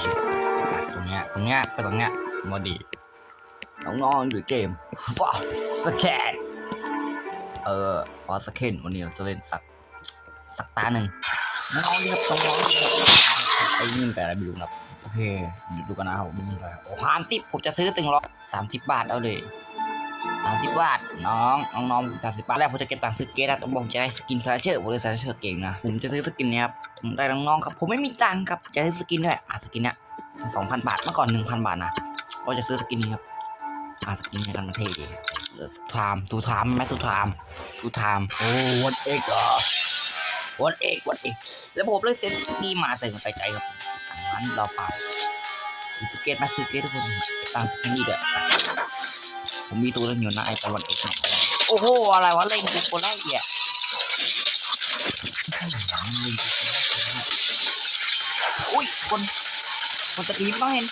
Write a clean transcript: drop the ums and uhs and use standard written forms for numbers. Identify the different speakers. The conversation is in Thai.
Speaker 1: ชิตรงเนี้ยไปตรงเนี้ยมาดีน้องๆอยู่เกมฟ้าสแกนฟอสเคนวันนี้เราจะเล่นสักตาหนึ่งน้องๆนี่ครับน้องๆไอ้ยิงแต่อะไรไม่รู้นะโอเคดูกันนะครับผมยิงไปโอ้30ผมจะซื้อ30 บาทเอาเลย30 บาทน้อง30 บาทแรกผมจะเก็บตังค์ซื้อเกสนะผมจะได้สกินซาเชอร์ผมเลยซาเชอร์เก่งนะผมจะซื้อสกินเนี้ยครับผมได้น้องๆครับผมไม่มีตังค์ครับจะได้สกินด้วยสกินเนี้ย2,000 บาทเมื่อก่อน 1,000 บาทนะก็จะซื้อสกินนี้ครับสกินนี้กันมาเท่ดีทูไทม์โอ้วันเอกวันเอกแล้วผมเลยเซ็นกี้มาใส่กันไปใจครับงั้นเราฝากสเก็ตมาซื้อเกตทุกคนตั้งสกินนี้ด้วยผมมีตัวเล่นอยู่นะไอ้ตะวันเอกโอ้โหอะไรวะเล่นกูโคล่าเอียอุ้ยคนสตรีมต้องเห็น